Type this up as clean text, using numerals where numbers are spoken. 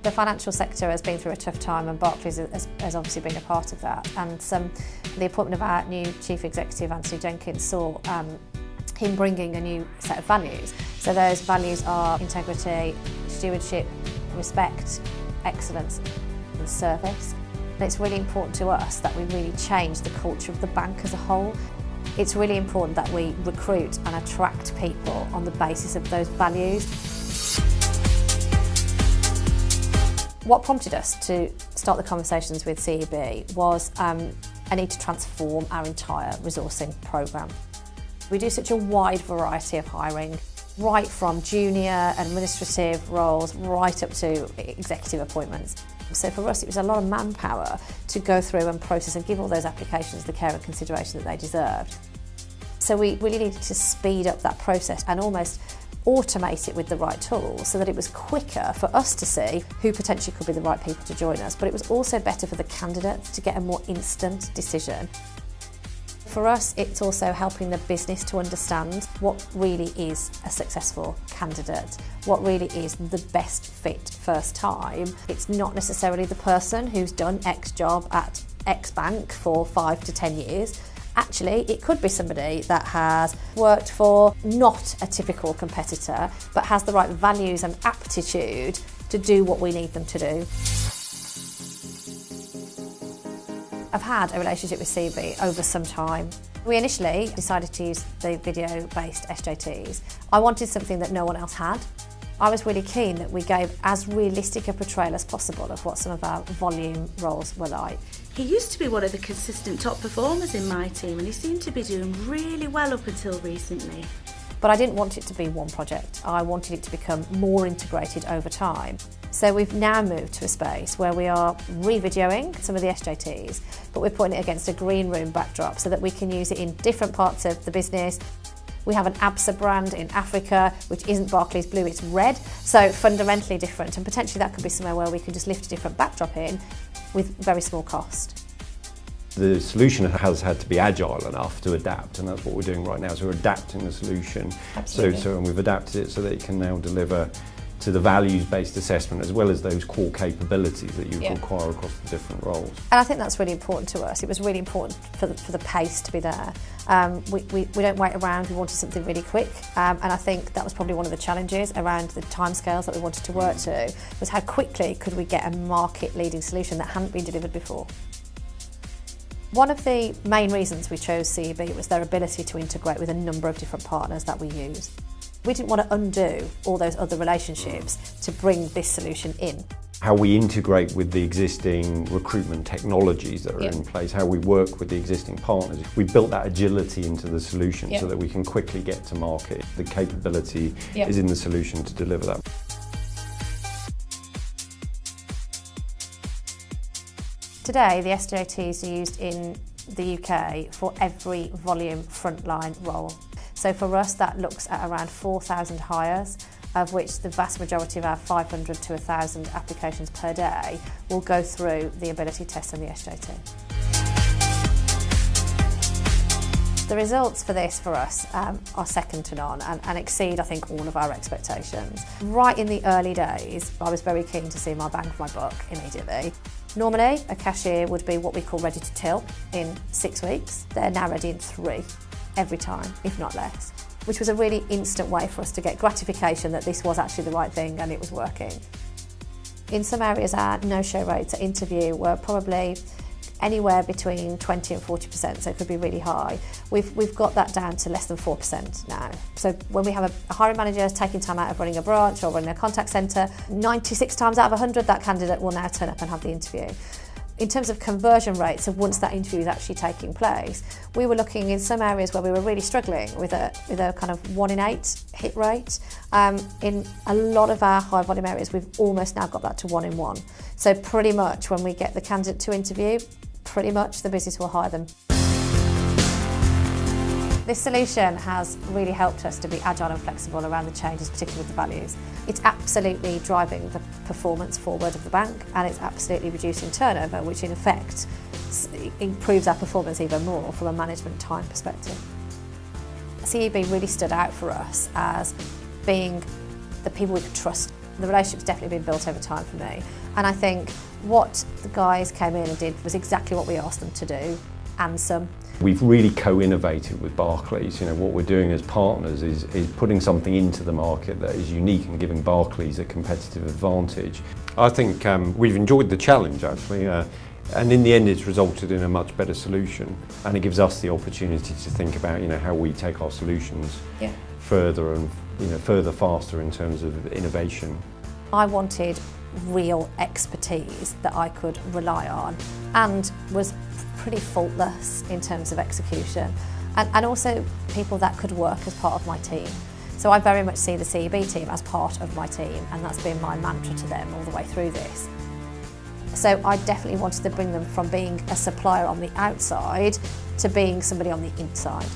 The financial sector has been through a tough time, and Barclays has obviously been a part of that. And the appointment of our new Chief Executive, Anthony Jenkins, saw him bringing a new set of values. So those values are integrity, stewardship, respect, excellence and service. And it's really important to us that we really change the culture of the bank as a whole. It's really important that we recruit and attract people on the basis of those values. What prompted us to start the conversations with CEB was a need to transform our entire resourcing programme. We do such a wide variety of hiring, right from junior administrative roles right up to executive appointments. So for us it was a lot of manpower to go through and process and give all those applications the care and consideration that they deserved. So we really needed to speed up that process and almost automate it with the right tools so that it was quicker for us to see who potentially could be the right people to join us, but it was also better for the candidates to get a more instant decision. For us, it's also helping the business to understand what really is a successful candidate, what really is the best fit first time. It's not necessarily the person who's done X job at X bank for 5 to 10 years. Actually, it could be somebody that has worked for not a typical competitor, but has the right values and aptitude to do what we need them to do. I've had a relationship with CEB over some time. We initially decided to use the video-based SJTs. I wanted something that no one else had. I was really keen that we gave as realistic a portrayal as possible of what some of our volume roles were like. He used to be one of the consistent top performers in my team, and he seemed to be doing really well up until recently. But I didn't want it to be one project. I wanted it to become more integrated over time. So we've now moved to a space where we are re-videoing some of the SJTs, but we're putting it against a green room backdrop so that we can use it in different parts of the business. We have an ABSA brand in Africa, which isn't Barclays blue, it's red, so fundamentally different, and potentially that could be somewhere where we can just lift a different backdrop in with very small cost. The solution has had to be agile enough to adapt, and that's what we're doing right now. So we're adapting the solution. Absolutely. And we've adapted it so that it can now deliver to the values-based assessment as well as those core capabilities that you require across the different roles. And I think that's really important to us. It was really important for the pace to be there. We don't wait around, we wanted something really quick, and I think that was probably one of the challenges around the timescales that we wanted to work to, was how quickly could we get a market-leading solution that hadn't been delivered before. One of the main reasons we chose CEB was their ability to integrate with a number of different partners that we use. We didn't want to undo all those other relationships to bring this solution in. How we integrate with the existing recruitment technologies that are in place, how we work with the existing partners. We built that agility into the solution so that we can quickly get to market. The capability is in the solution to deliver that. Today, the SJTs are used in the UK for every volume frontline role. So for us, that looks at around 4,000 hires, of which the vast majority of our 500 to 1,000 applications per day will go through the ability test and the SJT. The results for this, for us, are second to none and exceed, I think, all of our expectations. Right in the early days, I was very keen to see my bang for my buck immediately. Normally, a cashier would be what we call ready to till in 6 weeks. They're now ready in 3, every time, if not less, which was a really instant way for us to get gratification that this was actually the right thing and it was working. In some areas, our no-show rates at interview were probably anywhere between 20 and 40%, so it could be really high. We've got that down to less than 4% now. So when we have a hiring manager taking time out of running a branch or running a contact centre, 96 times out of 100 that candidate will now turn up and have the interview. In terms of conversion rates, so once that interview is actually taking place, we were looking in some areas where we were really struggling with a kind of 1 in 8 hit rate. In a lot of our high volume areas, we've almost now got that to 1 in 1. So pretty much when we get the candidate to interview, pretty much the business will hire them. This solution has really helped us to be agile and flexible around the changes, particularly with the values. It's absolutely driving the performance forward of the bank, and it's absolutely reducing turnover, which in effect improves our performance even more from a management time perspective. CEB really stood out for us as being the people we could trust. The relationship's definitely been built over time for me, and I think what the guys came in and did was exactly what we asked them to do, and some. We've really co-innovated with Barclays. You know, what we're doing as partners is putting something into the market that is unique and giving Barclays a competitive advantage. I think we've enjoyed the challenge actually, and in the end it's resulted in a much better solution, and it gives us the opportunity to think about, you know, how we take our solutions further and, you know, further faster in terms of innovation. I wanted real expertise that I could rely on and was pretty faultless in terms of execution, and also people that could work as part of my team. So I very much see the CEB team as part of my team, and that's been my mantra to them all the way through this. So I definitely wanted to bring them from being a supplier on the outside to being somebody on the inside.